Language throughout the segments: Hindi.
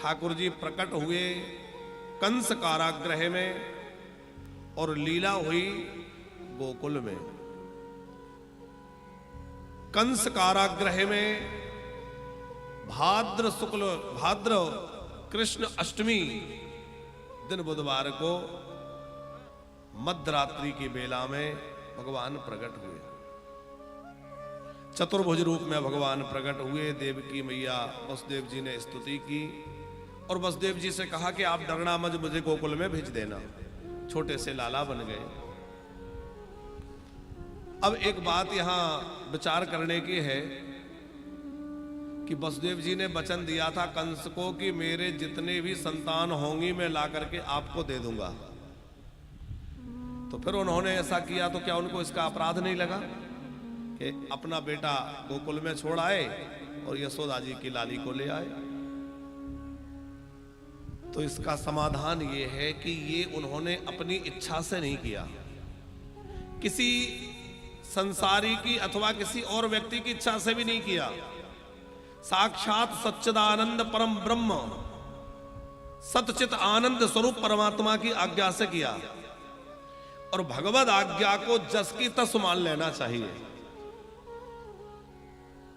ठाकुर जी प्रकट हुए कंस कारागृह में और लीला हुई गोकुल में। कंस कारागृह में भाद्र कृष्ण अष्टमी दिन बुधवार को मध्यरात्रि की बेला में भगवान प्रकट हुए। चतुर्भुज रूप में भगवान प्रकट हुए। देवकी मैया वसुदेव जी ने स्तुति की और वसुदेव जी से कहा कि आप डरना मत, मुझे गोकुल में भेज देना। छोटे से लाला बन गए। अब एक बात यहां विचार करने की है कि वसुदेव जी ने वचन दिया था कंस को कि मेरे जितने भी संतान होंगी मैं ला करके आपको दे दूंगा। तो फिर उन्होंने ऐसा किया तो क्या उनको इसका अपराध नहीं लगा कि अपना बेटा गोकुल में छोड़ आए और यशोदा जी की लाली को ले आए? तो इसका समाधान ये है कि ये उन्होंने अपनी इच्छा से नहीं किया, किसी संसारी की अथवा किसी और व्यक्ति की इच्छा से भी नहीं किया। साक्षात सच्चिदानंद परम ब्रह्म सतचित आनंद स्वरूप परमात्मा की आज्ञा से किया। और भगवद आज्ञा को जस की तस मान लेना चाहिए,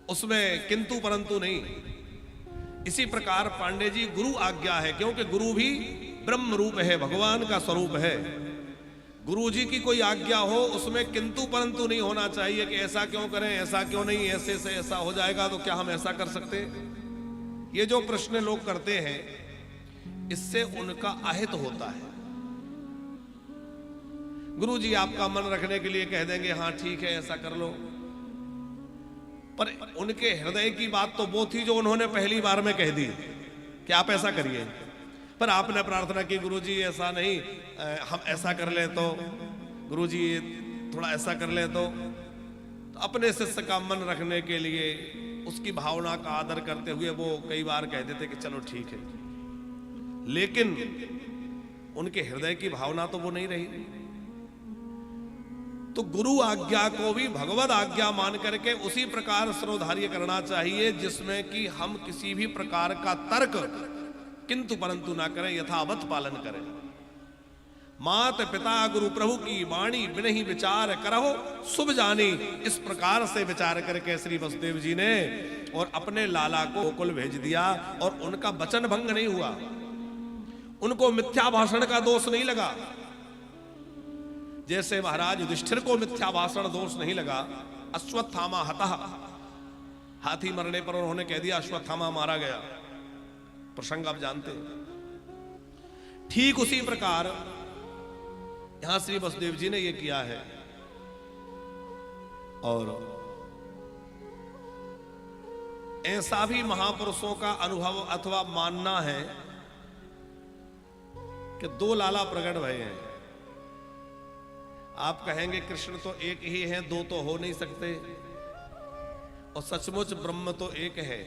उसमें किंतु परंतु नहीं। इसी प्रकार पांडे जी गुरु आज्ञा है, क्योंकि गुरु भी ब्रह्म रूप है, भगवान का स्वरूप है। गुरु जी की कोई आज्ञा हो उसमें किंतु परंतु नहीं होना चाहिए कि ऐसा क्यों करें, ऐसा क्यों नहीं, ऐसे से ऐसा हो जाएगा तो क्या हम ऐसा कर सकते। ये जो प्रश्न लोग करते हैं इससे उनका अहित होता है। गुरु जी आपका मन रखने के लिए कह देंगे हाँ ठीक है ऐसा कर लो, पर उनके हृदय की बात तो वो थी जो उन्होंने पहली बार में कह दी कि आप ऐसा करिए। पर आपने प्रार्थना की गुरु जी ऐसा नहीं, हम ऐसा कर ले तो, गुरु जी थोड़ा ऐसा कर ले तो अपने शिष्य का मन रखने के लिए उसकी भावना का आदर करते हुए वो कई बार कह देते कि चलो ठीक है, लेकिन उनके हृदय की भावना तो वो नहीं रही। तो गुरु आज्ञा को भी भगवद आज्ञा मान करके उसी प्रकार सर्वधार्य करना चाहिए जिसमें कि हम किसी भी प्रकार का तर्क किंतु परंतु ना करें, यथावत पालन करें। मात पिता गुरु प्रभु की वाणी बिन ही विचार करहो शुभ जानी। इस प्रकार से विचार करके श्री वसुदेव जी ने और अपने लाला को गोकुल भेज दिया और उनका वचन भंग नहीं हुआ, उनको मिथ्या भाषण का दोष नहीं लगा। जैसे महाराज युधिष्ठिर को मिथ्या भाषण दोष नहीं लगा। अश्वत्थामा हतः, हाथी मरने पर उन्होंने कह दिया अश्वत्थामा मारा गया, प्रसंग आप जानते हैं। ठीक उसी प्रकार यहां श्री वसुदेव जी ने यह किया है। और ऐसा भी महापुरुषों का अनुभव अथवा मानना है कि दो लाला प्रकट भये हैं। आप कहेंगे कृष्ण तो एक ही है, दो तो हो नहीं सकते, और सचमुच ब्रह्म तो एक है,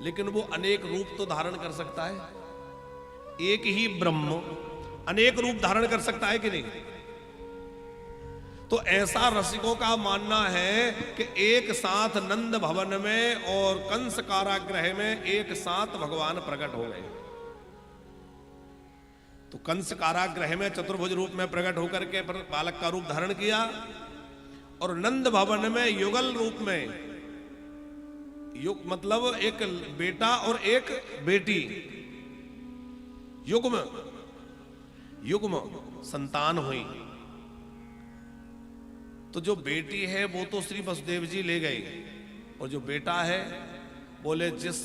लेकिन वो अनेक रूप तो धारण कर सकता है। एक ही ब्रह्म अनेक रूप धारण कर सकता है कि नहीं? तो ऐसा रसिकों का मानना है कि एक साथ नंद भवन में और कंस कारागृह में एक साथ भगवान प्रकट हो गए। तो कंस कारागृह में चतुर्भुज रूप में प्रकट होकर के बालक का रूप धारण किया और नंद भवन में युगल रूप में, युग मतलब एक बेटा और एक बेटी, युग्म युग्म संतान हुई। तो जो बेटी है वो तो श्री वसुदेव जी ले गए, और जो बेटा है बोले जिस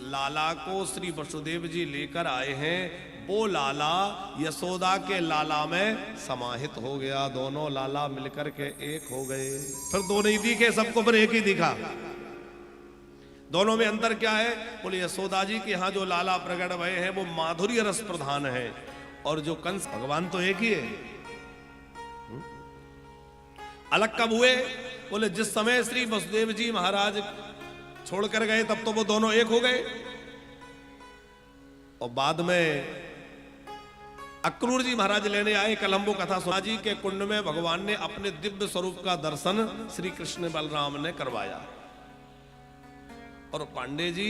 लाला को श्री वसुदेव जी लेकर आए हैं वो लाला यशोदा के लाला में समाहित हो गया। दोनों लाला मिलकर के एक हो गए। फिर दो नहीं दिखे सबको, फिर एक ही दिखा। दोनों में अंतर क्या है? बोले यशोदा जी के यहाँ जो लाला प्रकट भये हैं वो माधुर्य रस प्रधान है, और जो कंस भगवान तो एक ही है। अलग कब हुए? बोले जिस समय श्री वसुदेव जी महाराज छोड़कर गए तब तो वो दोनों एक हो गए, और बाद में अक्रूर जी महाराज लेने आए। कल हम वो कथा सुना जी के कुंड में भगवान ने अपने दिव्य स्वरूप का दर्शन श्री कृष्ण बलराम ने करवाया, और पांडे जी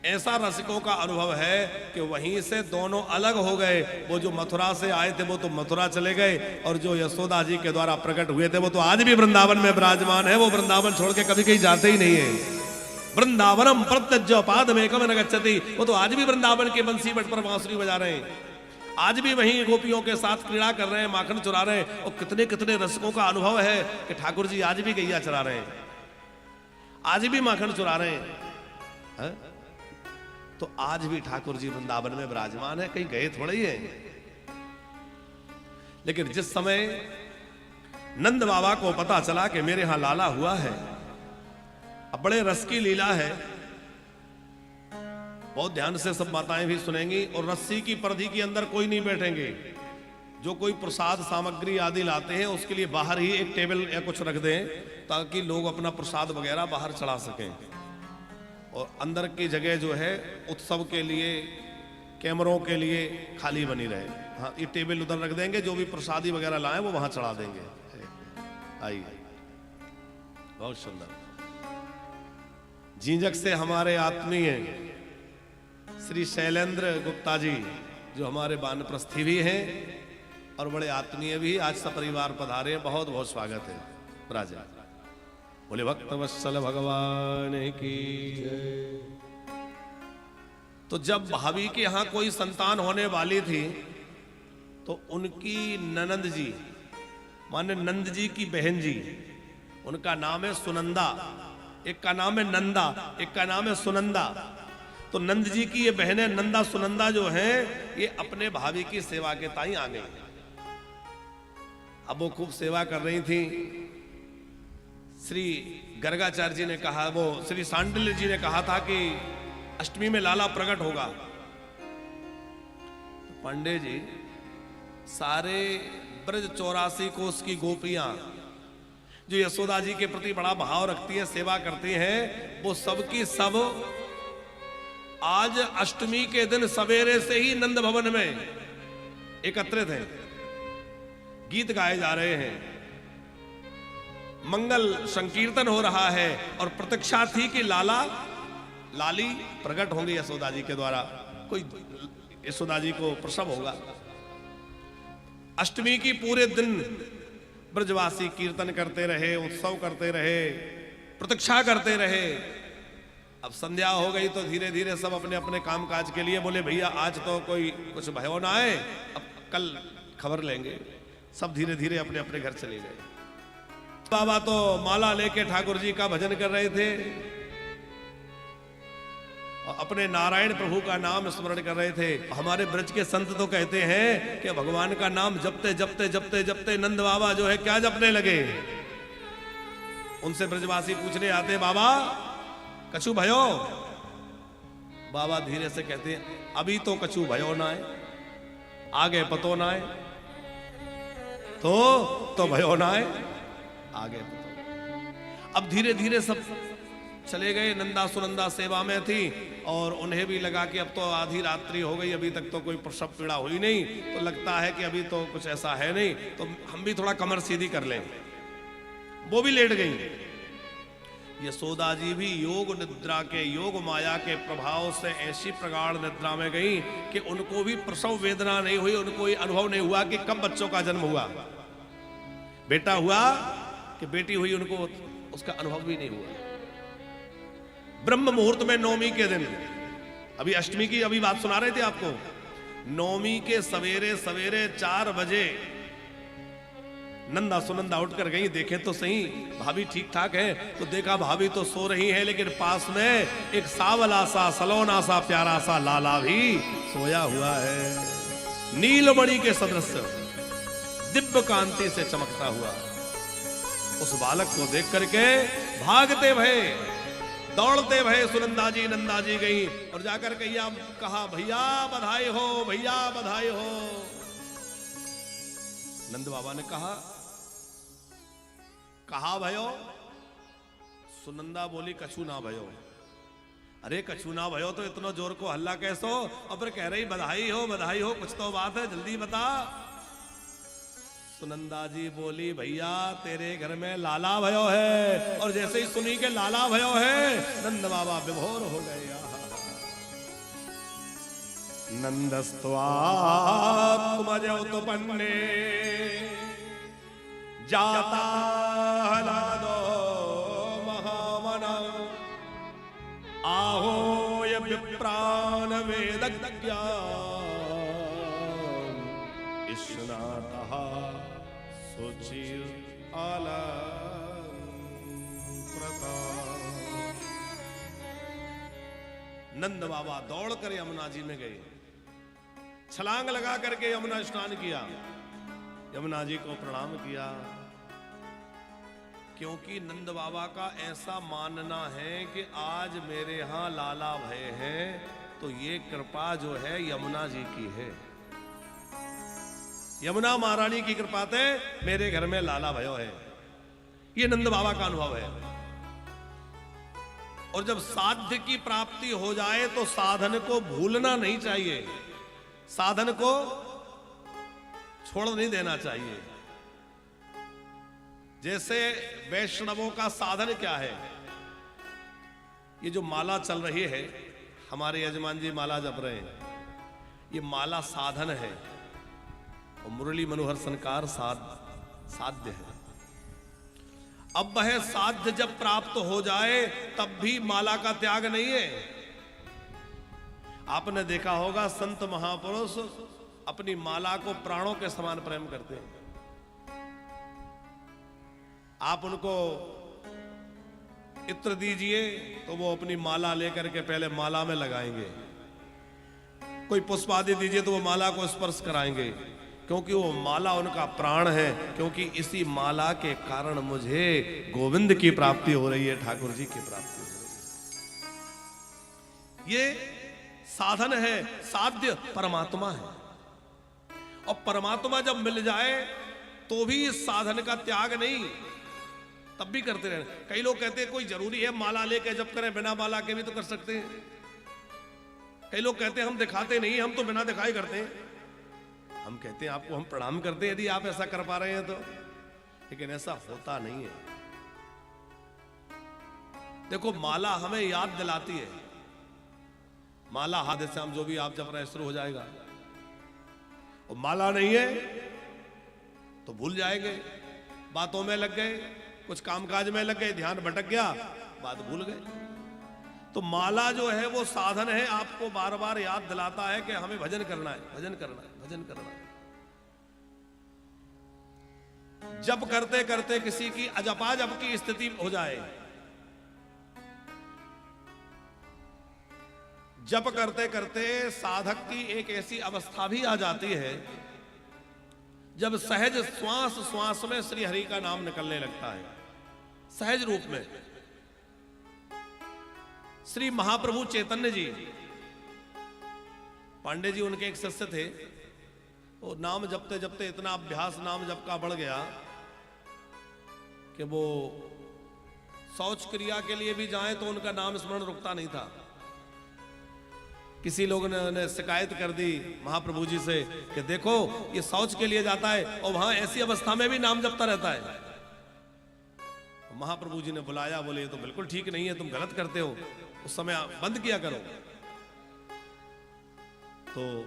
ऐसा रसिकों का अनुभव है कि वहीं से दोनों अलग हो गए। वो जो मथुरा से आए थे वो तो मथुरा चले गए, और जो यशोदा जी के द्वारा प्रकट हुए थे वो तो आज भी वृंदावन में विराजमान है। वो वृंदावन छोड़ के कभी कहीं जाते ही नहीं है। वृंदावनम प्रत्यज्य पाद में कम न गच्छति, वो तो आज भी वृंदावन के बंसी बट पर बांसुरी बजा रहे हैं, आज भी वहीं गोपियों के साथ क्रीड़ा कर रहे हैं, माखन चुरा रहे हैं। और कितने कितने रसिकों का अनुभव है कि ठाकुर जी आज भी गैया चरा रहे हैं, आज भी माखन चुरा रहे हैं। तो आज भी ठाकुर जी वृंदावन में विराजमान है, कहीं गए थोड़े ही है। लेकिन जिस समय नंद बाबा को पता चला कि मेरे यहां लाला हुआ है, अब बड़े रस की लीला है, बहुत ध्यान से सब माताएं भी सुनेंगी। और रस्सी की परिधि के अंदर कोई नहीं बैठेंगे। जो कोई प्रसाद सामग्री आदि लाते हैं उसके लिए बाहर ही एक टेबल या कुछ रख दें, ताकि लोग अपना प्रसाद वगैरह बाहर चढ़ा सकें। और अंदर की जगह जो है उत्सव के लिए, कैमरों के लिए खाली बनी रहे। हाँ, ये टेबल उधर रख देंगे, जो भी प्रसादी वगैरह लाए वो वहां चढ़ा देंगे। आइए, बहुत सुंदर। जींजक से हमारे आत्मीय श्री शैलेंद्र गुप्ता जी, जो हमारे वानप्रस्थी भी हैं और बड़े आत्मीय भी, आज सपरिवार पधारे, बहुत बहुत स्वागत है। राजा बोले भक्त वत्सल भगवान की। तो जब भाभी के यहां कोई संतान होने वाली थी तो उनकी ननंद जी, माने नंद जी की बहन जी, उनका नाम है सुनंदा, एक का नाम है नंदा, एक का नाम है सुनंदा। तो नंद जी की ये बहनें नंदा सुनंदा जो हैं, ये अपने भाभी की सेवा के ताई आ गई। अब वो खूब सेवा कर रही थी। श्री गर्गाचार्य जी ने कहा, वो श्री सांडिल्य जी ने कहा था कि अष्टमी में लाला प्रकट होगा। तो पांडे जी सारे ब्रज 84 कोस की गोपियां जो यशोदा जी के प्रति बड़ा भाव रखती हैं, सेवा करती हैं, वो सबकी सब आज अष्टमी के दिन सवेरे से ही नंद भवन में एकत्रित हैं। गीत गाए जा रहे हैं, मंगल संकीर्तन हो रहा है, और प्रतीक्षा थी कि लाला लाली प्रकट होंगे यशोदा जी के द्वारा, कोई यशोदा जी को प्रसव होगा। अष्टमी की पूरे दिन ब्रजवासी कीर्तन करते रहे, उत्सव करते रहे, प्रतीक्षा करते रहे। अब संध्या हो गई तो धीरे धीरे सब अपने अपने काम काज के लिए बोले, भैया आज तो कोई कुछ भयो ना आए, अब कल खबर लेंगे। सब धीरे धीरे अपने अपने घर चले गए। बाबा तो माला लेके ठाकुर जी का भजन कर रहे थे और अपने नारायण प्रभु का नाम स्मरण कर रहे थे। हमारे ब्रज के संत तो कहते हैं कि भगवान का नाम जपते जपते जपते जपते नंद बाबा जो है क्या जपने लगे। उनसे ब्रजवासी पूछने आते, बाबा कछु भयो? बाबा धीरे से कहते हैं, अभी तो कछु भयो ना है, आगे पतो ना है, तो भयो ना है, आगे पतो। अब धीरे धीरे सब चले गए। नंदा सुनंदा सेवा में थी और उन्हें भी लगा कि अब तो आधी रात्रि हो गई, अभी तक तो कोई प्रसव पीड़ा हुई नहीं, तो लगता है कि अभी तो कुछ ऐसा है नहीं, तो हम भी थोड़ा कमर सीधी कर लें। वो भी लेट गई। यशोदा जी भी योग निद्रा के, योग माया के प्रभाव से ऐसी प्रगाढ़ निद्रा में गई कि उनको भी प्रसव वेदना नहीं हुई, उनको ये अनुभव नहीं हुआ कि कब बच्चों का जन्म हुआ, बेटा हुआ कि बेटी हुई, उनको उसका अनुभव भी नहीं हुआ। ब्रह्म मुहूर्त में नवमी के दिन, अभी अष्टमी की अभी बात सुना रहे थे आपको, नवमी के सवेरे सवेरे 4 बजे नंदा सुनंदा उठकर गई। देखे तो सही भाभी ठीक ठाक है, तो देखा भाभी तो सो रही है, लेकिन पास में एक सावला सा सलोना सा प्यारा सा लाला भी सोया हुआ है, नीलमणि के सदृश दिव्य कांति से चमकता हुआ। उस बालक को देख करके भागते भये, दौड़ते भये सुनंदा जी नंदा जी गई और जाकर कहा, भैया बधाई हो, भैया बधाई हो। नंद बाबा ने कहा भयो? सुनंदा बोली, कछु ना भयो। अरे कछु ना भयो तो इतना जोर को हल्ला कैसो? और फिर कह रही बधाई हो, बधाई हो, कुछ तो बात है, जल्दी बता। सुनंदा जी बोली, भैया तेरे घर में लाला भयो है। और जैसे ही सुनी के लाला भयो है, नंद बाबा विभोर हो गए। नंदस्त्वात्मजोतपन्ने जाता हलादो महामना आहोय विप्रान वेदज्ञा इष्णातः सुचिर अलंकृता। नंद बाबा दौड़ कर यमुना जी में गए, छलांग लगा करके यमुना स्नान किया, यमुना जी को प्रणाम किया, क्योंकि नंद बाबा का ऐसा मानना है कि आज मेरे यहां लाला भय है तो ये कृपा जो है यमुना जी की है, यमुना महारानी की कृपा से मेरे घर में लाला भयो है, ये नंद बाबा का अनुभव है। और जब साध्य की प्राप्ति हो जाए तो साधन को भूलना नहीं चाहिए, साधन को छोड़ नहीं देना चाहिए। जैसे वैष्णवों का साधन क्या है, ये जो माला चल रही है, हमारे यजमान जी माला जप रहे हैं, ये माला साधन है और मुरली मनोहर संकार साध्य है। अब वह साध्य जब प्राप्त हो जाए तब भी माला का त्याग नहीं है। आपने देखा होगा संत महापुरुष अपनी माला को प्राणों के समान प्रेम करते हैं। आप उनको इत्र दीजिए तो वो अपनी माला लेकर के पहले माला में लगाएंगे, कोई पुष्प आदि दीजिए तो वो माला को स्पर्श कराएंगे, क्योंकि वो माला उनका प्राण है, क्योंकि इसी माला के कारण मुझे गोविंद की प्राप्ति हो रही है, ठाकुर जी की प्राप्ति हो रही है। ये साधन है, साध्य परमात्मा है। और परमात्मा जब मिल जाए तो भी इस साधन का त्याग नहीं, तब भी करते रहे। कई लोग कहते हैं कोई जरूरी है माला लेके जब करें, बिना माला के भी तो कर सकते हैं। कई लोग कहते हैं हम दिखाते नहीं, हम तो बिना दिखाई करते हैं। हम कहते हैं आपको हम प्रणाम करते हैं यदि आप ऐसा कर पा रहे हैं तो, लेकिन ऐसा होता नहीं है। देखो माला हमें याद दिलाती है, माला हाथ से हम जो भी आप जब रहे शुरू हो जाएगा, और माला नहीं है तो भूल जाएंगे, बातों में लग गए, कुछ कामकाज में लग गए, ध्यान भटक गया, बात भूल गए। तो माला जो है वो साधन है, आपको बार बार याद दिलाता है कि हमें भजन करना है, भजन करना है, भजन करना है। जप करते करते किसी की अजपाजप की स्थिति हो जाए, जप करते करते साधक की एक ऐसी अवस्था भी आ जाती है जब सहज श्वास श्वास में श्री हरि का नाम निकलने लगता है, सहज रूप में। श्री महाप्रभु चैतन्य जी, पांडे जी उनके एक शिष्य थे, वो नाम जपते जपते इतना अभ्यास नाम जप का बढ़ गया कि वो शौच क्रिया के लिए भी जाएं तो उनका नाम स्मरण रुकता नहीं था। किसी लोगों ने शिकायत कर दी महाप्रभु जी से कि देखो ये शौच के लिए जाता है और वहां ऐसी अवस्था में भी नाम जपता रहता है। महाप्रभु जी ने बुलाया, बोले ये तो बिल्कुल ठीक नहीं है, तुम गलत करते हो, उस समय बंद किया करो। तो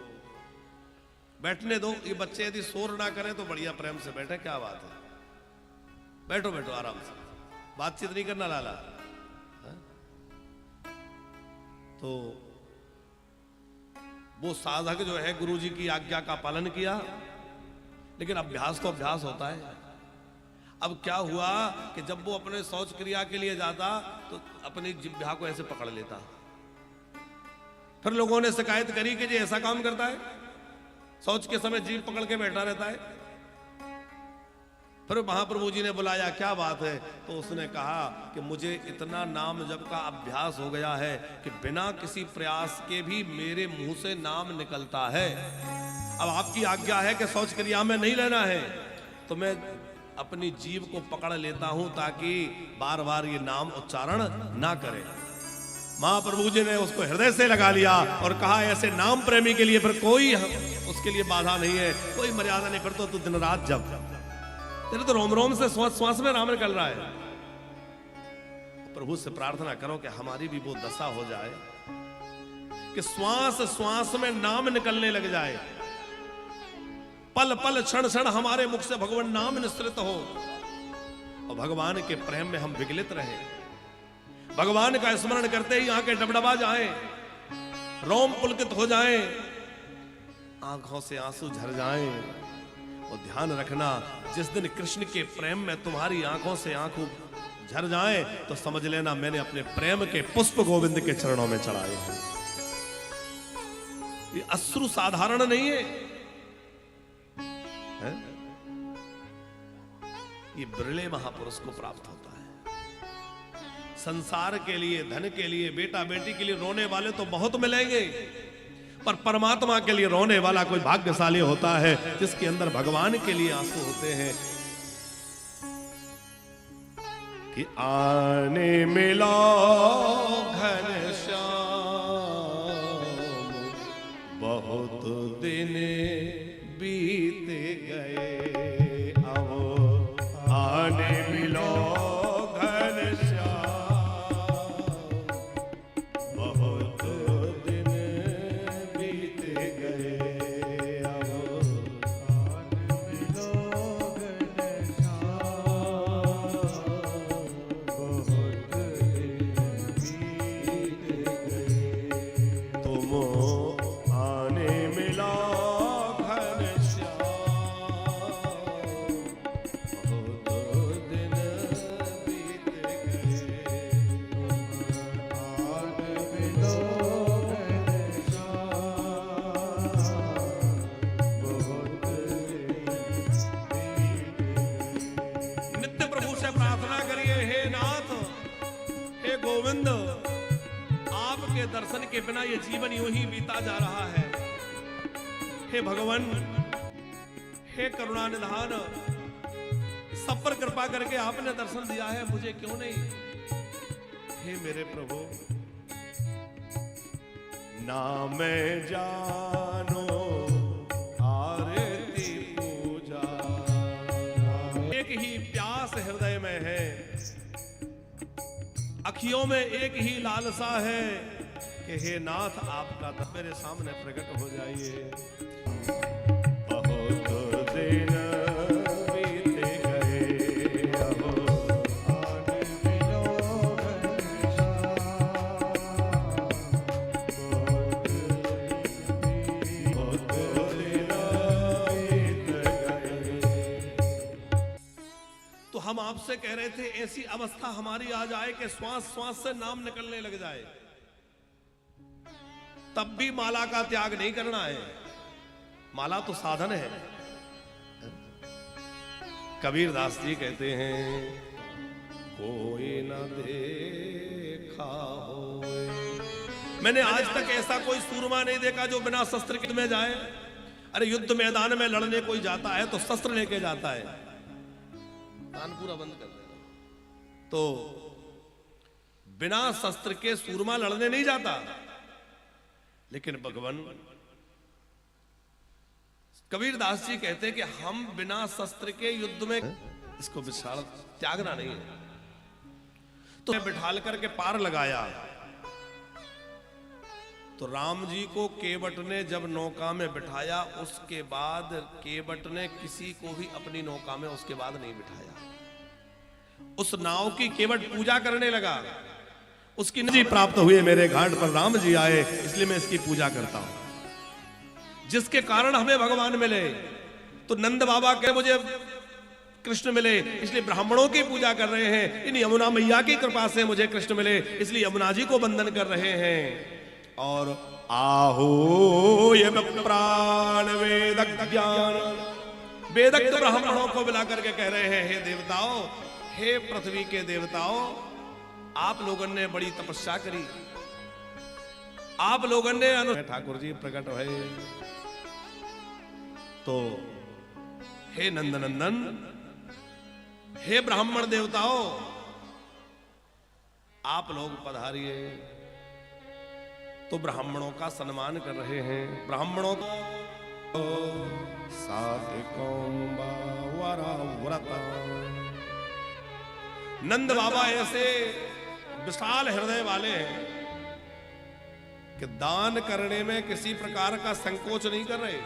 बैठने दो, ये बच्चे यदि शोर ना करें तो बढ़िया प्रेम से बैठे, क्या बात है, बैठो बैठो आराम से, बातचीत नहीं करना लाला। तो वो साधक जो है गुरु जी की आज्ञा का पालन किया, लेकिन अभ्यास तो अभ्यास होता है। अब क्या हुआ कि जब वो अपने शौच क्रिया के लिए जाता तो अपनी जिह्वा को ऐसे पकड़ लेता। फिर लोगों ने शिकायत करी कि जी ऐसा काम करता है, शौच के समय जीभ पकड़ के बैठा रहता है। फिर महाप्रभु जी ने बुलाया, क्या बात है? तो उसने कहा कि मुझे इतना नाम जप का अभ्यास हो गया है कि बिना किसी प्रयास के भी मेरे मुंह से नाम निकलता है। अब आपकी आज्ञा है कि शौच क्रिया में नहीं रहना है, तो मैं अपनी जीभ को पकड़ लेता हूं ताकि बार बार ये नाम उच्चारण ना करे। महाप्रभु जी ने उसको हृदय से लगा लिया और कहा ऐसे नाम प्रेमी के लिए फिर कोई उसके लिए बाधा नहीं है, कोई मर्यादा नहीं, फिर तो तू दिन रात जप, तेरे तो रोम रोम से श्वास में नाम निकल रहा है। प्रभु से प्रार्थना करो कि हमारी भी वो दशा हो जाए कि श्वास श्वास में नाम निकलने लग जाए, पल पल क्षण क्षण हमारे मुख से भगवान नाम निश्रित हो और भगवान के प्रेम में हम विगलित रहे, भगवान का स्मरण करते ही आंखें डबडबा जाएं, रोम पुलकित हो जाएं, आंखों से आंसू झर जाएं। और ध्यान रखना, जिस दिन कृष्ण के प्रेम में तुम्हारी आंखों से आंखों झर जाएं तो समझ लेना मैंने अपने प्रेम के पुष्प गोविंद के चरणों में चढ़ाए हैं। ये अश्रु साधारण नहीं है, ये बिरले महापुरुष को प्राप्त होता है। संसार के लिए, धन के लिए, बेटा बेटी के लिए रोने वाले तो बहुत मिलेंगे, पर परमात्मा के लिए रोने वाला कोई भाग्यशाली होता है जिसके अंदर भगवान के लिए आंसू होते हैं। कि आने मिलो घनश्याम, बहुत दिन बीत गए, अब आने मिलो गोविंद, आपके दर्शन के बिना ये जीवन यूं ही बीता जा रहा है। हे भगवान, हे करुणा निधान, सब पर कृपा करके आपने दर्शन दिया है, मुझे क्यों नहीं? हे मेरे प्रभु, ना मैं जानो आरती पूजा, एक ही प्यास हृदय में है, अखियों में एक ही लालसा है कि हे नाथ आपका दर्शन मेरे सामने प्रकट हो जाइए। बहुत दिन बीते गए, अब आने मिलो तो हम आपसे कह रहे थे ऐसी अवस्था हमारी आ जाए कि श्वास श्वास से नाम निकलने लग जाए, तब भी माला का त्याग नहीं करना है। माला तो साधन है। कबीर दास जी कहते हैं, कोई न देखा हो, मैंने आज तक ऐसा कोई सूरमा नहीं देखा जो बिना शस्त्र के में जाए। अरे युद्ध मैदान में लड़ने कोई जाता है तो शस्त्र लेके जाता है, कान पूरा बंद कर देना, तो बिना शस्त्र के सूरमा लड़ने नहीं जाता। लेकिन भगवान कबीर दास जी कहते हैं कि हम बिना शस्त्र के युद्ध में इसको विशाल त्यागना नहीं है। तो बिठाल करके पार लगाया तो राम जी को केवट ने जब नौका में बिठाया, उसके बाद केवट ने किसी को भी अपनी नौका में उसके बाद नहीं बिठाया। उस नाव की केवट पूजा करने लगा, उसकी नजी प्राप्त हुए, मेरे घाट पर राम जी आए इसलिए मैं इसकी पूजा करता हूं, जिसके कारण हमें भगवान मिले। तो नंद बाबा के मुझे कृष्ण मिले इसलिए ब्राह्मणों की पूजा कर रहे हैं, इन यमुना मैया की कृपा से मुझे कृष्ण मिले इसलिए यमुना जी को वंदन कर रहे हैं। और आहो ये प्राण वेदक ज्ञान, वेदक ब्राह्मणों को मिला करके कह रहे हैं, हे देवताओं, हे पृथ्वी के देवताओं, आप लोगों ने बड़ी तपस्या करी, आप लोगों ने ठाकुर जी प्रकट हुए। तो हे नंदनंदन, हे ब्राह्मण देवताओं, आप लोग पधारिए। तो ब्राह्मणों का सम्मान कर रहे हैं। ब्राह्मणों को नंद बाबा ऐसे विशाल हृदय वाले हैं कि दान करने में किसी प्रकार का संकोच नहीं कर रहे।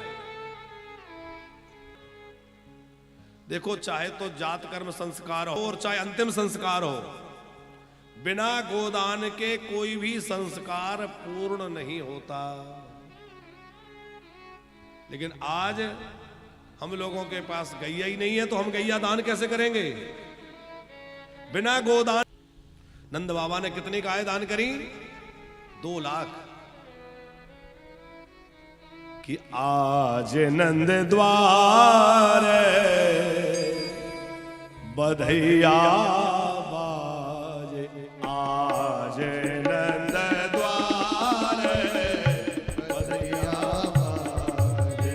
देखो, चाहे तो जात कर्म संस्कार हो और चाहे अंतिम संस्कार हो, बिना गोदान के कोई भी संस्कार पूर्ण नहीं होता। लेकिन आज हम लोगों के पास गैया ही नहीं है, तो हम गैया दान कैसे करेंगे बिना गोदान? नंद बाबा ने कितनी गाय दान करी? 2 लाख। कि आज नंद द्वार बधैया बाजे, आज नंद द्वार बधैया बाजे,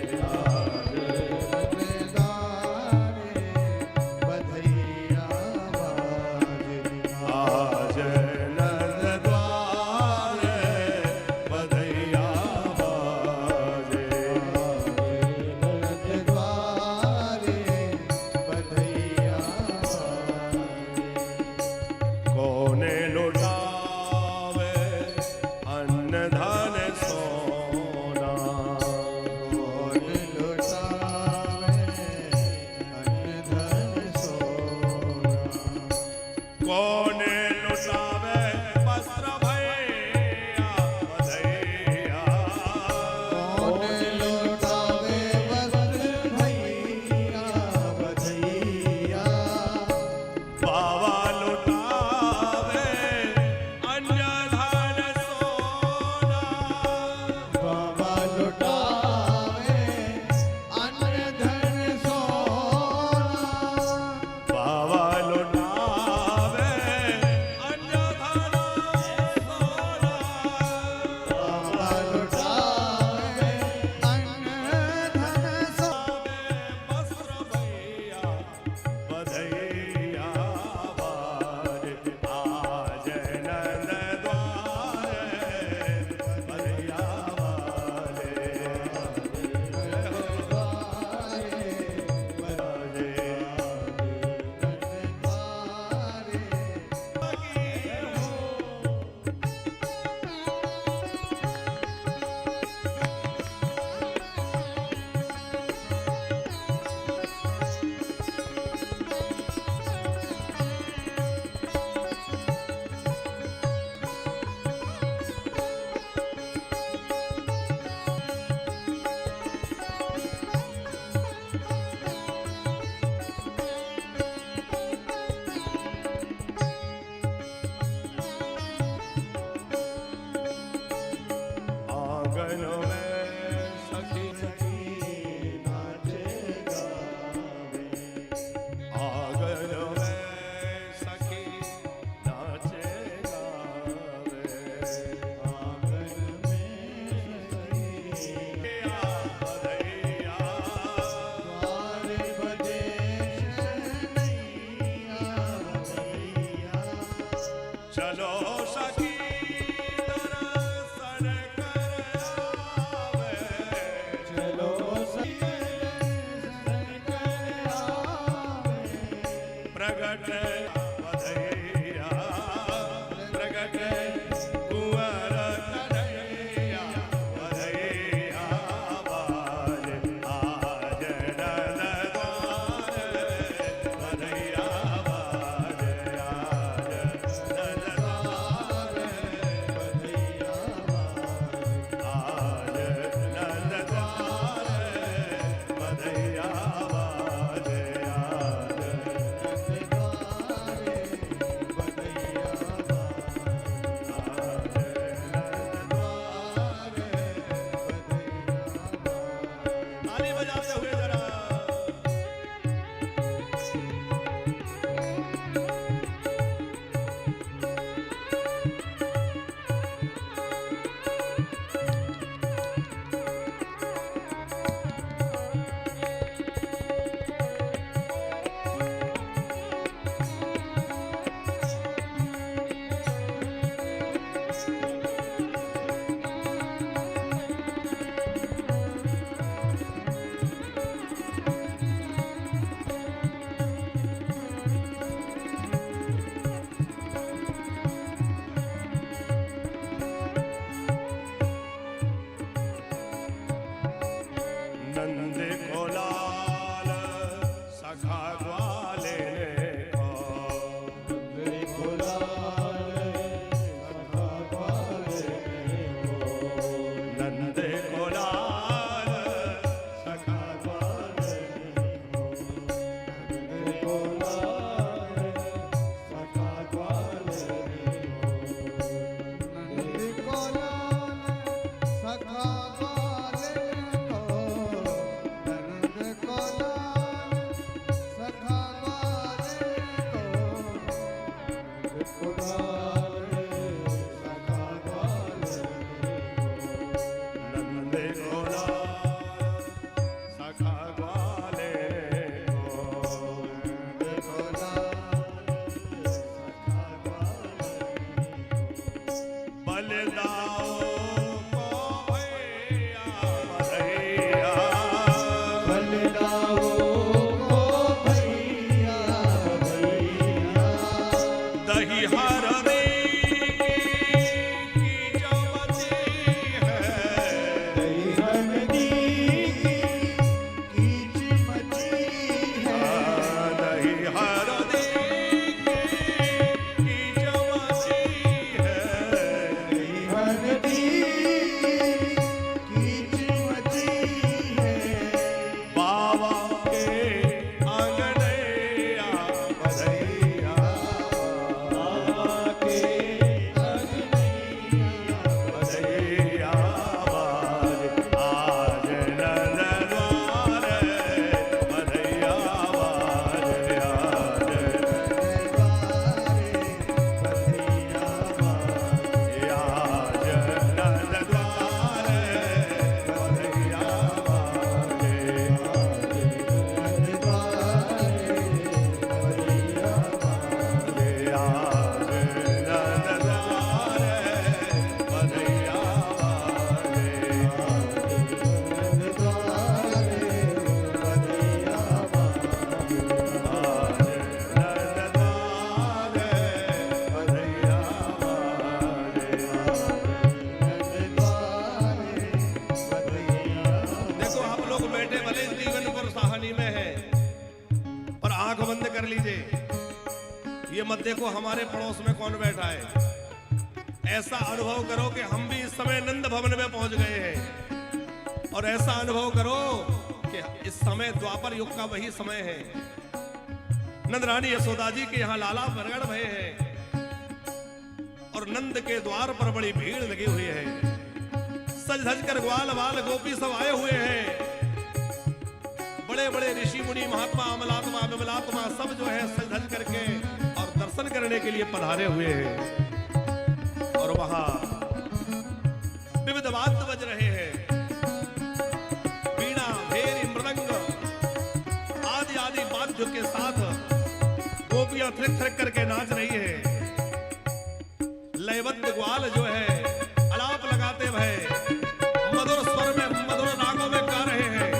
आज नंद द्वार बधैया बाजे, आज नंद द्वार बधैया बाजे। ये मत देखो हमारे पड़ोस में कौन बैठा है। ऐसा अनुभव करो कि हम भी इस समय नंद भवन में पहुंच गए हैं, और ऐसा अनुभव करो कि इस समय द्वापर युग का वही समय है। नंद रानी यशोदा जी के यहाँ लाला प्रगट भये हैं और नंद के द्वार पर बड़ी भीड़ लगी हुई है। सज धज कर ग्वाल बाल गोपी सब आए हुए हैं। बड़े बड़े ऋषि मुनि महात्मा अमलात्मा विमलात्मा सब जो है सज धज करके और दर्शन करने के लिए पधारे हुए हैं। और वहां विविध वाद्य बज रहे हैं, वीणा भेरी मृदंग आदि आदि वाद्यों के साथ गोपियां थिरक थिरक करके नाच रही है। लयबद्ध ग्वाल जो है अलाप लगाते भय मधुर स्वर में मधुर रागों में गा रहे हैं।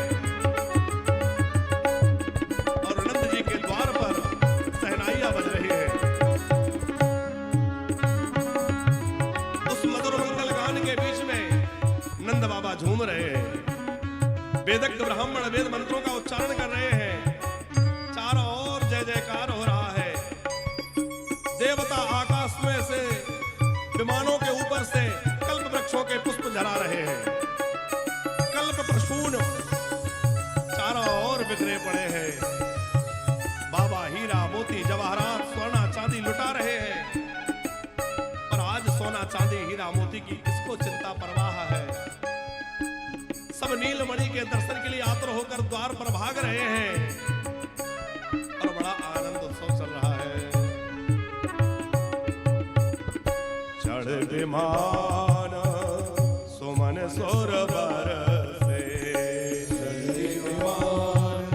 और नंद जी के द्वार पर सहनाइयां बज रही है। उस मधुर मंगल गान के बीच में नंद बाबा झूम रहे हैं। वेदज्ञ ब्राह्मण वेद मंत्रों का उच्चारण कर रहे हैं। चारों ओर जय जयकार हो रहा है। देवता आकाश में से विमानों के ऊपर से कल्प वृक्षों के पुष्प झरा रहे हैं। कल्प प्रसून चारों ओर बिखरे पड़े हैं। बाबा हीरा मोती जवाहरात सोना चांदी लुटा रहे हैं। पर आज सोना चांदी हीरा मोती की किसको चिंता परवाह है। सब नीलमणि के दर्शन के लिए आतुर होकर द्वार पर भाग रहे हैं और बड़ा आनंद उत्सव चल रहा है। चढ़ विमान सुमन सुर बरसे, चढ़ विमान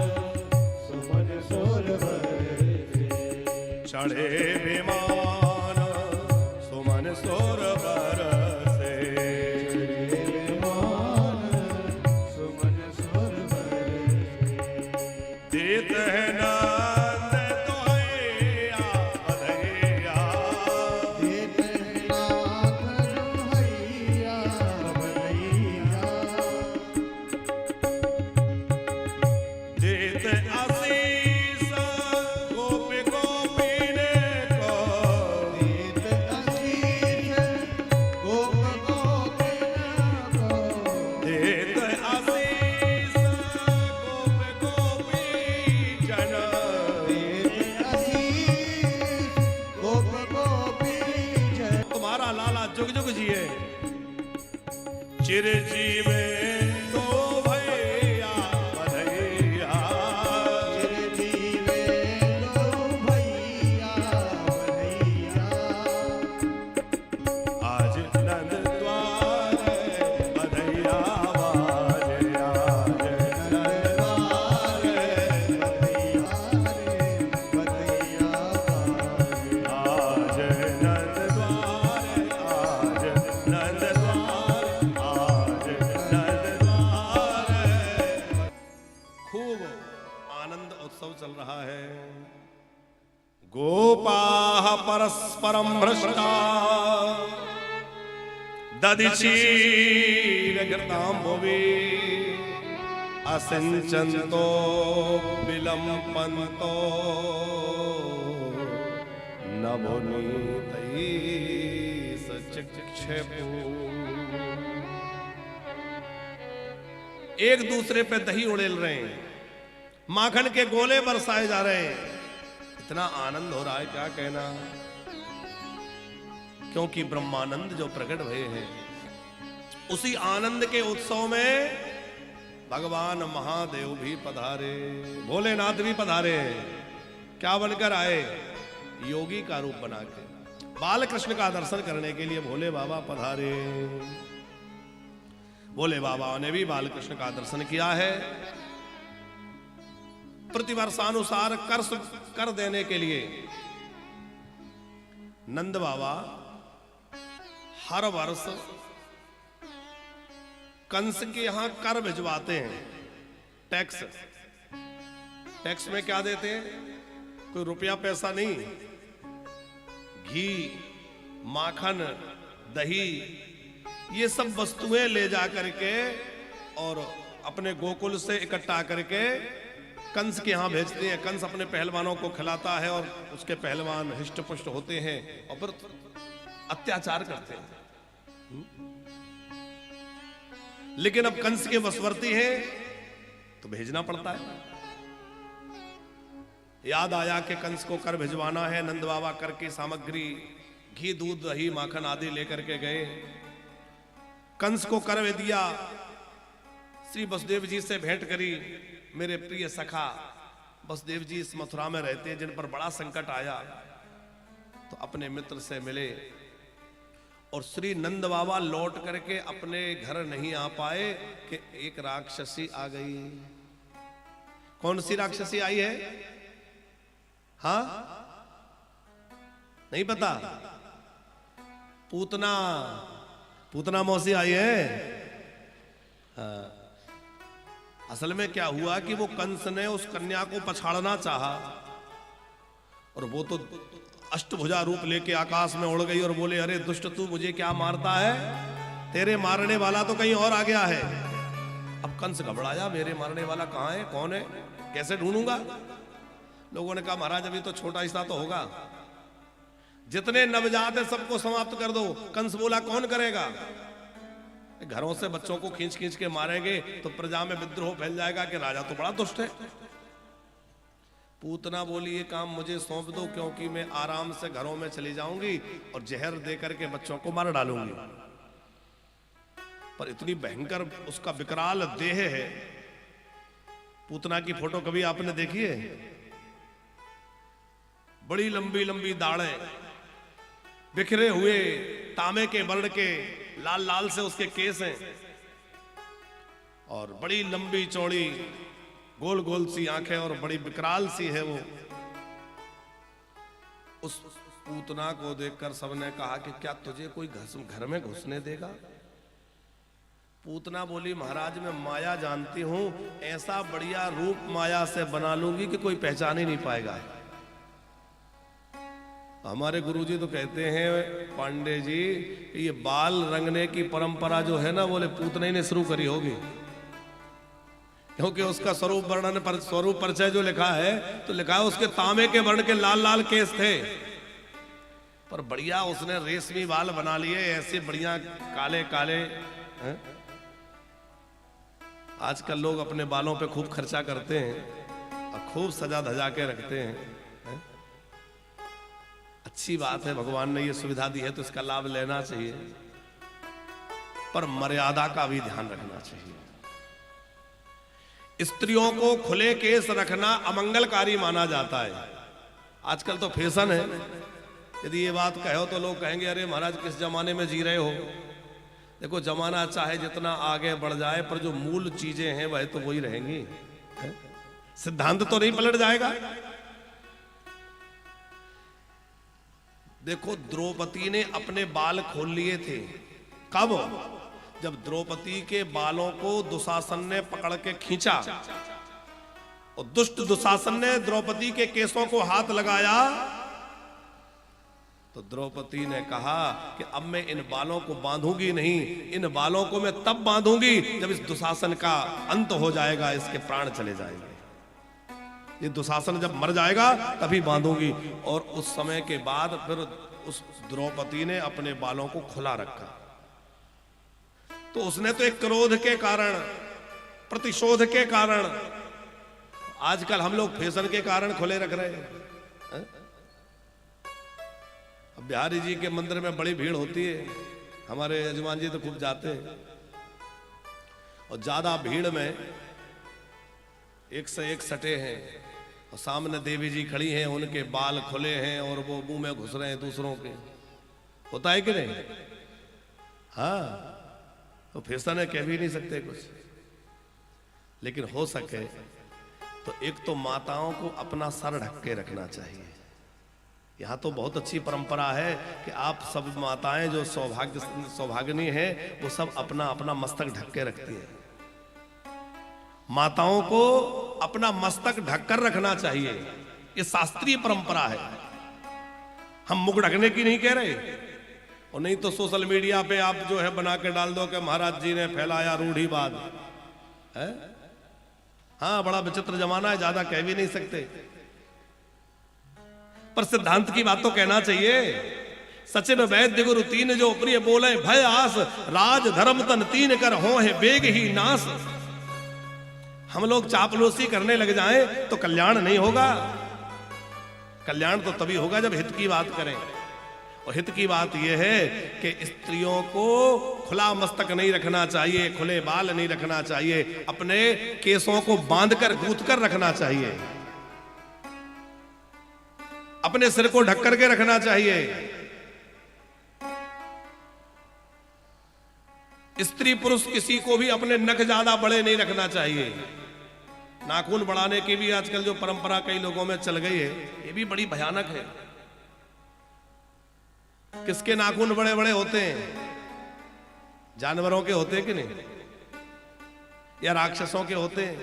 सुमन सुर बरसे, चढ़े विमान सुमन सुर बरसे, विमान सुमन सुर बरसे, देत है नंद तोहैया बधैया, देत है नाथ चल रहा है। गोपाः परस्परं भ्रष्टा दधिक्षीरघृताम्बुवे असिञ्चन्तो विलम्पन्तो नभोनीतैः सचिक्षेपो। एक दूसरे पे दही उड़ेल रहे हैं, माखन के गोले बरसाए जा रहे हैं। इतना आनंद हो रहा है क्या कहना, क्योंकि ब्रह्मानंद जो प्रकट हुए हैं उसी आनंद के उत्सव में भगवान महादेव भी पधारे, भोलेनाथ भी पधारे। क्या बनकर आए? योगी का रूप बना के बाल कृष्ण का दर्शन करने के लिए भोले बाबा पधारे। भोले बाबा ने भी बाल कृष्ण का दर्शन किया है। प्रतिवर्षानुसार कर देने के लिए नंद बाबा हर वर्ष कंस के यहां कर भिजवाते हैं। टैक्स में क्या देते हैं? कोई रुपया पैसा नहीं, घी, माखन, दही, ये सब वस्तुएं ले जा करके और अपने गोकुल से इकट्ठा करके कंस के यहां भेजते हैं। कंस अपने पहलवानों को खिलाता है और उसके पहलवान हिष्ट पुष्ट होते हैं और फिर अत्याचार करते हैं। लेकिन अब कंस के वशवर्ती हैं तो भेजना पड़ता है। याद आया कि कंस को कर भिजवाना है। नंद बाबा कर की सामग्री घी, दूध, दही, माखन आदि लेकर के गए। कंस को कर दिया। श्री वसुदेव जी से भेंट करी। मेरे प्रिय सखा वसुदेव जी इस मथुरा में रहते हैं, जिन पर बड़ा संकट आया, तो अपने मित्र से मिले। और श्री नंद बाबा लौट करके अपने घर नहीं आ पाए कि एक राक्षसी आ गई। कौन सी राक्षसी आई है? हाँ, नहीं पता? पूतना मौसी आई है। हाँ। असल में क्या हुआ कि वो कंस ने उस कन्या को पछाड़ना चाहा और वो तो अष्टभुजा रूप लेके आकाश में उड़ गई और बोले, अरे दुष्ट तू मुझे क्या मारता है? तेरे मारने वाला तो कहीं और आ गया है। अब कंस घबराया, मेरे मारने वाला कहाँ है, कौन है, कैसे ढूंढूंगा? लोगों ने कहा महाराज अभी तो छोटा हिस्सा तो होगा, जितने नवजात है सबको समाप्त कर दो। कंस बोला कौन करेगा? घरों से बच्चों को खींच खींच के मारेंगे तो प्रजा में विद्रोह फैल जाएगा कि राजा तो बड़ा दुष्ट है। पूतना बोली ये काम मुझे सौंप दो, क्योंकि मैं आराम से घरों में चली जाऊंगी और जहर दे करके बच्चों को मार डालूंगी। पर इतनी भयंकर उसका विकराल देह है। पूतना की फोटो कभी आपने देखी है? बड़ी लंबी लंबी दाढ़ें, बिखरे हुए तांबे के वर्ण के लाल लाल से उसके केस हैं और बड़ी लंबी चौड़ी गोल गोल सी आंखें और बड़ी विकराल सी है वो। उस पूतना को देखकर सबने कहा कि क्या तुझे कोई घर में घुसने देगा? पूतना बोली महाराज मैं माया जानती हूं, ऐसा बढ़िया रूप माया से बना लूंगी कि कोई पहचान ही नहीं पाएगा। हमारे गुरुजी तो कहते हैं पांडे जी, ये बाल रंगने की परंपरा जो है ना, बोले पूतना ही ने शुरू करी होगी, क्योंकि उसका स्वरूप वर्णन पर स्वरूप परिचय जो लिखा है तो लिखा है उसके तांबे के वर्ण के लाल लाल केस थे, पर बढ़िया उसने रेशमी बाल बना लिए, ऐसे बढ़िया काले काले हैं? आजकल लोग अपने बालों पे खूब खर्चा करते हैं और खूब सजा धजा के रखते हैं। अच्छी बात है, भगवान ने ये सुविधा दी है तो इसका लाभ लेना चाहिए, पर मर्यादा का भी ध्यान रखना चाहिए। स्त्रियों को खुले केस रखना अमंगलकारी माना जाता है। आजकल तो फैशन है, यदि ये बात कहो तो लोग कहेंगे अरे महाराज किस जमाने में जी रहे हो। देखो जमाना चाहे जितना आगे बढ़ जाए पर जो मूल चीजें हैं वह तो वही रहेंगी, सिद्धांत तो नहीं पलट जाएगा। देखो द्रौपदी ने अपने बाल खोल लिए थे, कब? जब द्रौपदी के बालों को दुशासन ने पकड़ के खींचा और दुष्ट दुशासन ने द्रौपदी के केसों को हाथ लगाया तो द्रौपदी ने कहा कि अब मैं इन बालों को बांधूंगी नहीं, इन बालों को मैं तब बांधूंगी जब इस दुशासन का अंत हो जाएगा, इसके प्राण चले जाएंगे। ये दुशासन जब मर जाएगा तभी बांधूंगी। और उस समय के बाद फिर उस द्रौपदी ने अपने बालों को खुला रखा। तो उसने तो एक क्रोध के कारण, प्रतिशोध के कारण, आजकल हम लोग फैशन के कारण खुले रख रहे हैं। अब बिहारी जी के मंदिर में बड़ी भीड़ होती है, हमारे यजमान जी तो खूब जाते हैं, और ज्यादा भीड़ में एक से एक सटे हैं और सामने देवी जी खड़ी हैं, उनके बाल खुले हैं और वो मुंह में घुस रहे हैं दूसरों के। होता है कि नहीं? हाँ, तो फैशन है, कह भी नहीं सकते कुछ। लेकिन हो सके तो एक तो माताओं को अपना सर ढक के रखना चाहिए। यहाँ तो बहुत अच्छी परंपरा है कि आप सब माताएं जो सौभाग्यनी हैं वो सब अपना अपना मस्तक ढक के रखती हैं। माताओं को अपना मस्तक ढककर रखना चाहिए, ये शास्त्रीय परंपरा है। हम मुख ढकने की नहीं कह रहे, और नहीं तो सोशल मीडिया पे आप जो है बना के डाल दो कि महाराज जी ने फैलाया रूढ़िवाद है। हाँ, बड़ा विचित्र जमाना है, ज्यादा कह भी नहीं सकते, पर सिद्धांत की बात तो कहना चाहिए। सचिन वैद्य गुरु तीन जो प्रिय बोले, भय आस राज धर्म तन तीन कर हो है बेग ही नाश। हम लोग चापलूसी करने लग जाएं तो कल्याण नहीं होगा। कल्याण तो तभी होगा जब हित की बात करें, और हित की बात यह है कि स्त्रियों को खुला मस्तक नहीं रखना चाहिए, खुले बाल नहीं रखना चाहिए, अपने केसों को बांधकर गूंथ कर रखना चाहिए, अपने सिर को ढक करके रखना चाहिए। स्त्री पुरुष किसी को भी अपने नख ज्यादा बड़े नहीं रखना चाहिए। नाखून बढ़ाने की भी आजकल जो परंपरा कई लोगों में चल गई है, ये भी बड़ी भयानक है। किसके नाखून बड़े बड़े होते हैं? जानवरों के होते हैं कि नहीं, या राक्षसों के होते हैं?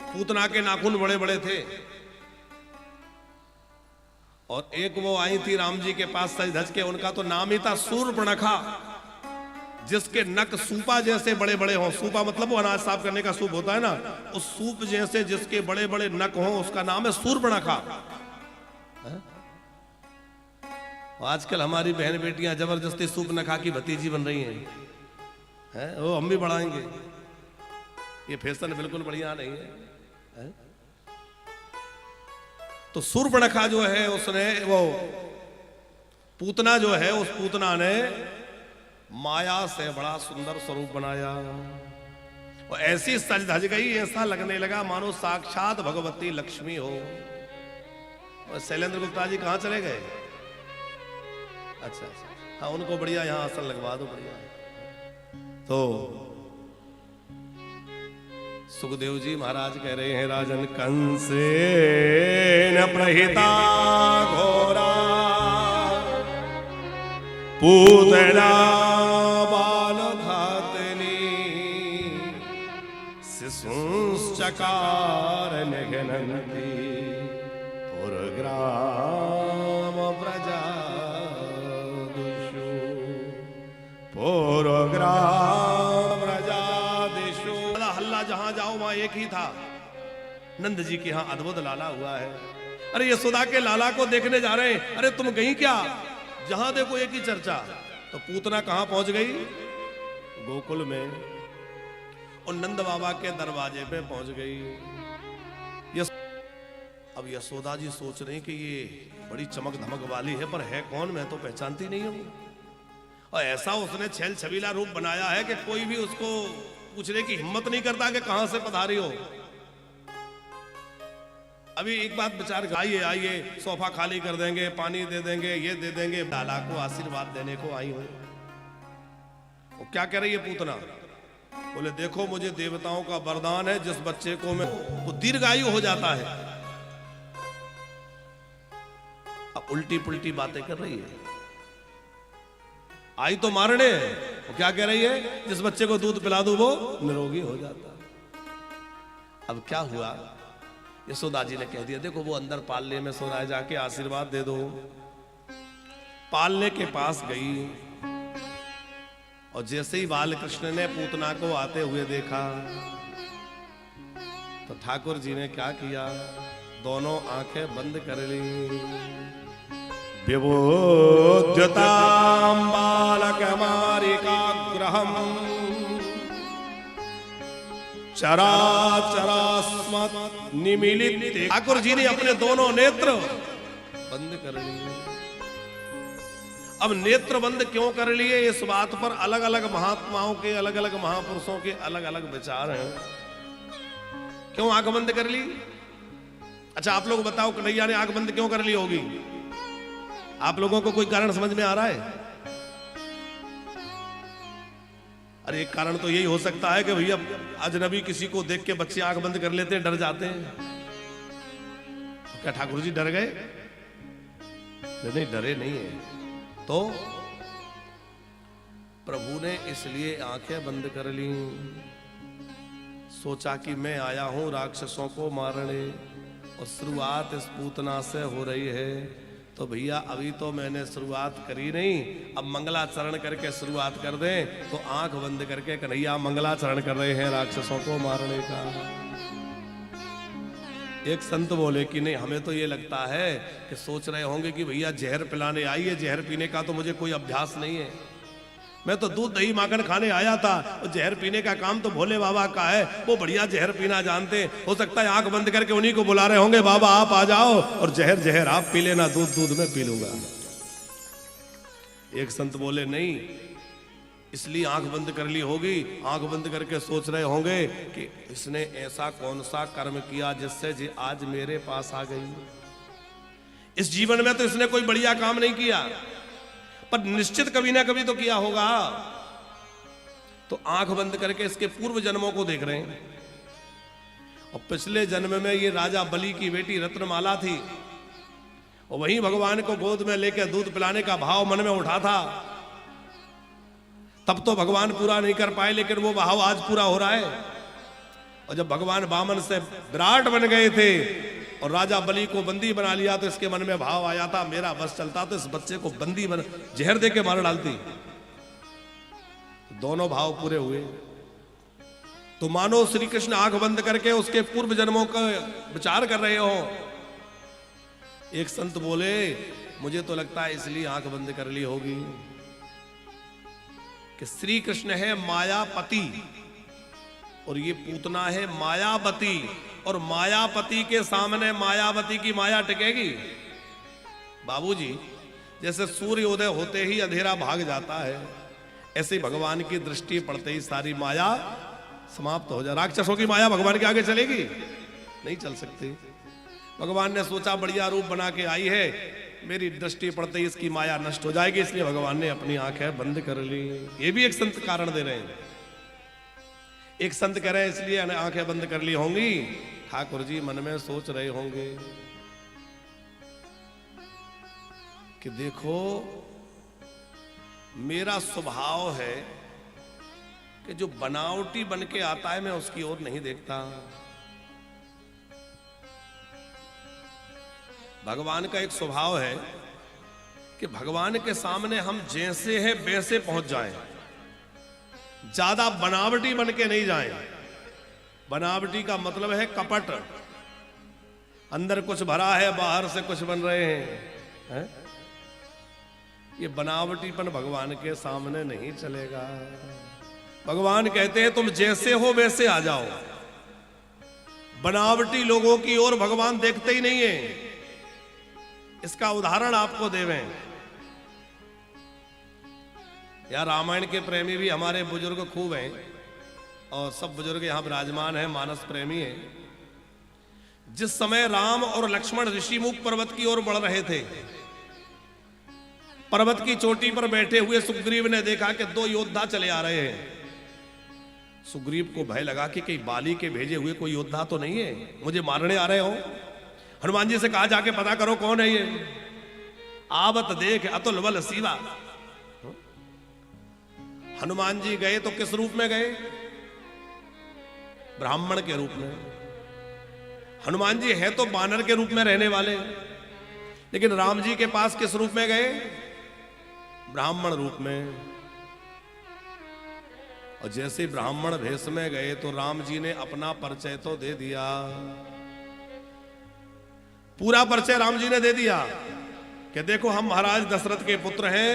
पूतना के नाखून बड़े बड़े थे, और एक वो आई थी राम जी के पास सज धज के, उनका तो नाम ही था शूर्पणखा, जिसके नख सूपा जैसे बड़े बड़े हों। सूपा मतलब वो अनाज साफ करने का सूप होता है ना, उस सूप जैसे जिसके बड़े बड़े नख हों उसका नाम है शूर्पणखा। आजकल हमारी बहन बेटियां जबरदस्ती सूप नखा की भतीजी बन रही हैं, वो हम भी बढ़ाएंगे। ये फैशन बिल्कुल बढ़िया नहीं है। तो शूर्पणखा जो है उसने, वो पूतना जो है, उस पूतना ने माया से बड़ा सुंदर स्वरूप बनाया, और ऐसी सज धज गई, ऐसा लगने लगा मानो साक्षात भगवती लक्ष्मी हो। और शैलेंद्र गुप्ता जी कहां चले गए? अच्छा, हाँ, उनको बढ़िया यहां आसन लगवा दो, बढ़िया। तो सुखदेव जी महाराज कह रहे हैं, राजन कंसे न प्रहिता घोरा पूतना बाल धातनी शिशुश्चकार निघ्नन्ति पुरग्राम प्रजादिषु पुरग्राम प्रजादिषु। हल्ला जहां जाओ वहां एक ही था, नंद जी के यहां अद्भुत लाला हुआ है। अरे यशोदा के लाला को देखने जा रहे हैं। अरे तुम गई क्या? जहां देखो एक ही चर्चा। तो पूतना कहां पहुंच गई? गोकुल में, और नंद बाबा के दरवाजे पे पहुंच गई। अब यशोदा जी सोच रही कि ये बड़ी चमक धमक वाली है, पर है कौन, मैं तो पहचानती नहीं हूं। और ऐसा उसने छेल छबीला रूप बनाया है कि कोई भी उसको पूछने की हिम्मत नहीं करता कि कहां से पधारी हो। अभी एक बात विचार, आइए आइए, सोफा खाली कर देंगे, पानी दे देंगे, ये दे देंगे। लाला को आशीर्वाद देने को आई हो। वो क्या कह रही है पूतना? बोले देखो, मुझे देवताओं का वरदान है, जिस बच्चे को मैं, वो दीर्घायु हो जाता है। अब उल्टी पुल्टी बातें कर रही है। आई तो मारने, वो क्या कह रही है? जिस बच्चे को दूध पिला दूं वो निरोगी हो जाता है। अब क्या हुआ, यशोदा जी ने कह दिया, देखो वो अंदर पालने में सो रहा है, जाके आशीर्वाद दे दो। पालने के पास गई और जैसे ही बालकृष्ण ने पूतना को आते हुए देखा तो ठाकुर जी ने क्या किया, दोनों आंखें बंद कर ली। विबोध्यतां बालकमारिकाग्रहम् चराचरास्मत् निमीलित। ठाकुर जी ने अपने दोनों नेत्र बंद कर लिए। अब नेत्र बंद क्यों कर लिए, इस बात पर अलग अलग महात्माओं के, अलग अलग महापुरुषों के अलग अलग विचार हैं। क्यों आंख बंद कर ली? अच्छा आप लोग बताओ, कन्हैया ने आंख बंद क्यों कर ली होगी? आप लोगों को कोई कारण समझ में आ रहा है? अरे एक कारण तो यही हो सकता है कि भैया अजनबी किसी को देख के बच्चे आंख बंद कर लेते हैं, डर जाते हैं। क्या ठाकुर जी डर गए? नहीं, डरे नहीं है। तो प्रभु ने इसलिए आंखें बंद कर ली, सोचा कि मैं आया हूं राक्षसों को मारने और शुरुआत इस पूतना से हो रही है, तो भैया अभी तो मैंने शुरुआत करी नहीं, अब मंगलाचरण करके शुरुआत कर दें। तो आंख बंद करके कन्हैया मंगलाचरण कर रहे हैं राक्षसों को मारने का। एक संत बोले कि नहीं, हमें तो ये लगता है कि सोच रहे होंगे कि भैया जहर पिलाने आई है, जहर पीने का तो मुझे कोई अभ्यास नहीं है, मैं तो दूध दही माखन खाने आया था, और जहर पीने का काम तो भोले बाबा का है, वो बढ़िया जहर पीना जानते। हो सकता है आंख बंद करके उन्हीं को बुला रहे होंगे, बाबा आप आ जाओ और जहर जहर आप पी लेना, दूध दूध में पी लूंगा। एक संत बोले नहीं, इसलिए आंख बंद कर ली होगी, आंख बंद करके सोच रहे होंगे कि इसने ऐसा कौन सा कर्म किया जिससे जी आज मेरे पास आ गई। इस जीवन में तो इसने कोई बढ़िया काम नहीं किया, पर निश्चित कभी ना कभी तो किया होगा। तो आंख बंद करके इसके पूर्व जन्मों को देख रहे हैं। और पिछले जन्म में ये राजा बलि की बेटी रत्नमाला थी, और वहीं भगवान को गोद में लेकर दूध पिलाने का भाव मन में उठा था। तब तो भगवान पूरा नहीं कर पाए, लेकिन वो भाव आज पूरा हो रहा है। और जब भगवान वामन से विराट बन गए थे और राजा बलि को बंदी बना लिया, तो इसके मन में भाव आया था, मेरा बस चलता तो इस बच्चे को बंदी बन जहर दे के मार डालती। दोनों भाव पूरे हुए। तो मानो श्री कृष्ण आंख बंद करके उसके पूर्व जन्मों का विचार कर रहे हो। एक संत बोले, मुझे तो लगता है इसलिए आंख बंद कर ली होगी कि श्री कृष्ण है मायापति और ये पूतना है मायावती, और मायापति के सामने मायावती की माया टिकेगी? बाबूजी, जैसे सूर्य उदय होते ही अंधेरा भाग जाता है, ऐसे भगवान की दृष्टि पड़ते ही सारी माया समाप्त हो जाए। राक्षसों की माया भगवान के आगे चलेगी? नहीं चल सकती। भगवान ने सोचा बढ़िया रूप बना के आई है, मेरी दृष्टि पड़ते ही इसकी माया नष्ट हो जाएगी, इसलिए भगवान ने अपनी आंखें बंद कर ली। ये भी एक संत कारण दे रहे हैं। एक संत कह रहे हैं इसलिए आंखें बंद कर ली होंगी, ठाकुर जी मन में सोच रहे होंगे कि देखो मेरा स्वभाव है कि जो बनावटी बन के आता है मैं उसकी ओर नहीं देखता। भगवान का एक स्वभाव है कि भगवान के सामने हम जैसे हैं वैसे पहुंच जाएं, ज्यादा बनावटी बन के नहीं जाएं। बनावटी का मतलब है कपट, अंदर कुछ भरा है बाहर से कुछ बन रहे हैं, ये बनावटीपन भगवान के सामने नहीं चलेगा। भगवान कहते हैं तुम जैसे हो वैसे आ जाओ। बनावटी लोगों की ओर भगवान देखते ही नहीं है। इसका उदाहरण आपको देवें, यार रामायण के प्रेमी भी हमारे बुजुर्ग खूब हैं, और सब बुजुर्ग यहां विराजमान हैं, मानस प्रेमी हैं। जिस समय राम और लक्ष्मण ऋषिमुख पर्वत की ओर बढ़ रहे थे, पर्वत की चोटी पर बैठे हुए सुग्रीव ने देखा कि दो योद्धा चले आ रहे हैं। सुग्रीव को भय लगा कि कहीं बाली के भेजे हुए कोई योद्धा तो नहीं है, मुझे मारने आ रहे हो। हनुमान जी से कहा जाके पता करो कौन है ये। आवत देख अतुल बल सीवा। हनुमान जी गए तो किस रूप में गए? ब्राह्मण के रूप में। हनुमान जी है तो बानर के रूप में रहने वाले, लेकिन राम जी के पास किस रूप में गए? ब्राह्मण रूप में। और जैसे ब्राह्मण भेष में गए तो राम जी ने अपना परिचय तो दे दिया, पूरा परिचय राम जी ने दे दिया कि देखो हम महाराज दशरथ के पुत्र हैं,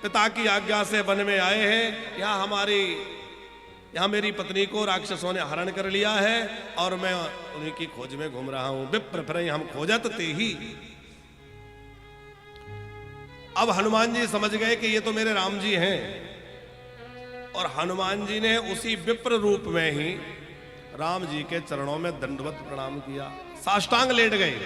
पिता की आज्ञा से वन में आए हैं, यहां मेरी पत्नी को राक्षसों ने हरण कर लिया है और मैं उन्हीं की खोज में घूम रहा हूं। विप्र फिरहि हम खोजत ते ही। अब हनुमान जी समझ गए कि ये तो मेरे राम जी हैं, और हनुमान जी ने उसी विप्र रूप में ही राम जी के चरणों में दंडवत प्रणाम किया, साष्टांग लेट गए।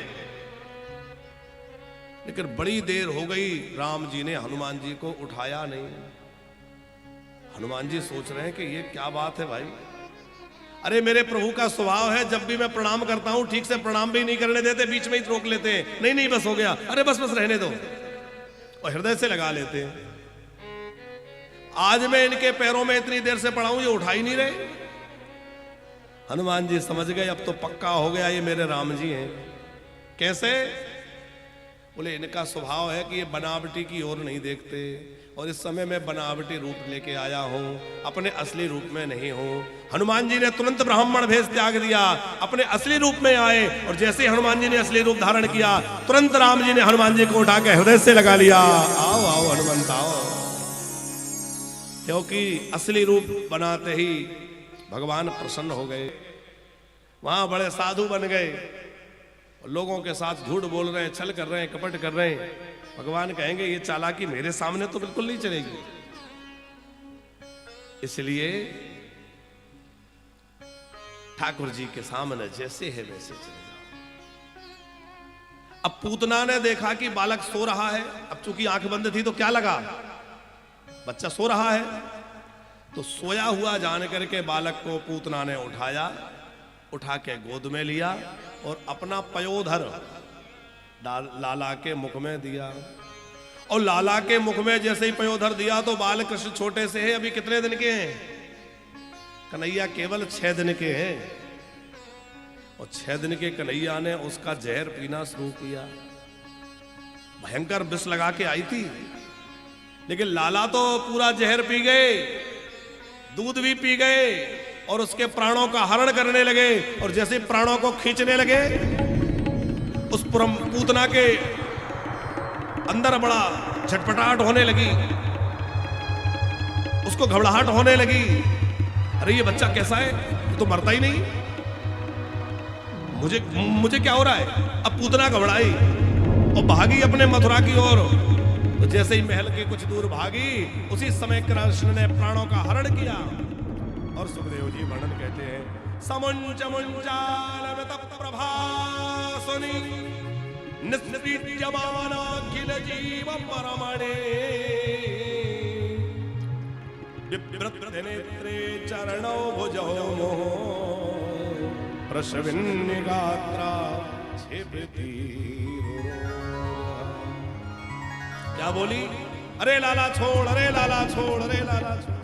लेकिन बड़ी देर हो गई, राम जी ने हनुमान जी को उठाया नहीं। हनुमान जी सोच रहे हैं कि ये क्या बात है भाई, अरे मेरे प्रभु का स्वभाव है जब भी मैं प्रणाम करता हूं ठीक से प्रणाम भी नहीं करने देते, बीच में ही रोक लेते हैं, नहीं नहीं बस हो गया, अरे बस बस रहने दो, और हृदय से लगा लेते हैं। आज मैं इनके पैरों में इतनी देर से पड़ा हूं, ये उठा ही नहीं रहे। हनुमान जी समझ गए अब तो पक्का हो गया ये मेरे राम जी हैं। कैसे? बोले इनका स्वभाव है कि ये बनावटी की ओर नहीं देखते, और इस समय मैं बनावटी रूप लेके आया हूं, अपने असली रूप में नहीं हूं। हनुमान जी ने तुरंत ब्राह्मण भेष त्याग दिया, अपने असली रूप में आए, और जैसे हनुमान जी ने असली रूप धारण किया, तुरंत राम जी ने हनुमान जी को उठा के हृदय से लगा लिया, आओ आओ हनुमंत आओ। क्योंकि असली रूप बनाते ही भगवान प्रसन्न हो गए। वहां बड़े साधु बन गए, लोगों के साथ झूठ बोल रहे हैं, छल कर रहे हैं, कपट कर रहे हैं। भगवान कहेंगे ये चालाकी मेरे सामने तो बिल्कुल नहीं चलेगी। इसलिए ठाकुर जी के सामने जैसे है वैसे चले जाओ। अब पूतना ने देखा कि बालक सो रहा है, अब चूंकि आंख बंद थी तो क्या लगा, बच्चा सो रहा है, तो सोया हुआ जान करके बालक को पूतना ने उठा के गोद में लिया और अपना पयोधर लाला के मुख में दिया। और लाला के मुख में जैसे ही पयोधर दिया तो बाल कृष्ण छोटे से है, अभी कितने दिन के हैं? कन्हैया केवल 6 दिन के हैं, और 6 दिन के कन्हैया ने उसका जहर पीना शुरू किया। भयंकर विष लगा के आई थी, लेकिन लाला तो पूरा जहर पी गए, दूध भी पी गए, और उसके प्राणों का हरण करने लगे। और जैसे प्राणों को खींचने लगे, उस पूतना के अंदर बड़ा झटपटाहट होने लगी, उसको घबराहट होने लगी। अरे ये बच्चा कैसा है, ये तो मरता ही नहीं, मुझे क्या हो रहा है? अब पूतना घबराई और भागी अपने मथुरा की ओर। तो जैसे ही महल के कुछ दूर भागी, उसी समय कृष्ण ने प्राणों का हरण किया। और सुखदेव जी वर्णन कहते हैं, समुंच मुंचाल प्रभासुनि निस्पीड्यमानाखिल जीव परमणे बिभ्रत नेत्रे चरणौ भुजौ मोह प्रशविन्निगात्रा छेबति। क्या बोली? अरे लाला छोड़, अरे लाला छोड़, अरे लाला छोड़।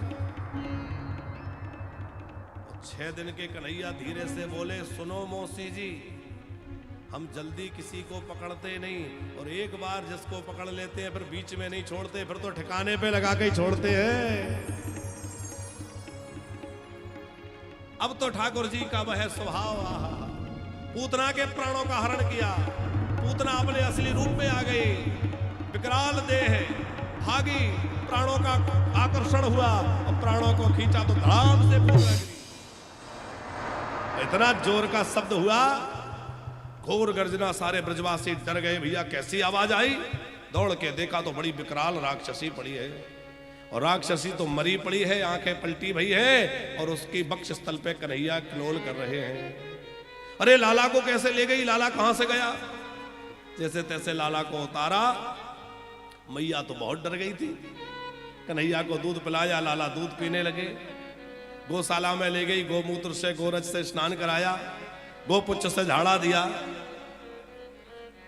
6 दिन के कन्हैया धीरे से बोले, सुनो मौसी जी, हम जल्दी किसी को पकड़ते नहीं, और एक बार जिसको पकड़ लेते हैं फिर बीच में नहीं छोड़ते, फिर तो ठिकाने पे लगा के ही छोड़ते हैं। अब तो ठाकुर जी का वह स्वभाव, पूतना के प्राणों का हरण किया, पूतना अपने असली रूप में आ गई, विकराल देह, भागी, प्राणों का आकर्षण हुआ और प्राणों को खींचा तो धड़ाम से फूट लगी। इतना जोर का शब्द हुआ, घोर गर्जना, सारे ब्रजवासी डर गए। भैया कैसी आवाज आई? दौड़ के देखा तो बड़ी विकराल राक्षसी पड़ी है, और राक्षसी तो मरी पड़ी है, आंखें पलटी भई है, और उसकी बक्ष स्थल पे कन्हैया क्लोल कर रहे हैं। अरे लाला को कैसे ले गई? लाला कहां से गया? जैसे तैसे लाला को उतारा। मैया तो बहुत डर गई थी, कन्हैया को दूध पिलाया, लाला दूध पीने लगे। गौशाला में ले गई, गोमूत्र से गोरज से स्नान कराया, गोपुच्छ से झाड़ा दिया।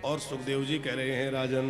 और सुखदेव जी कह रहे हैं, राजन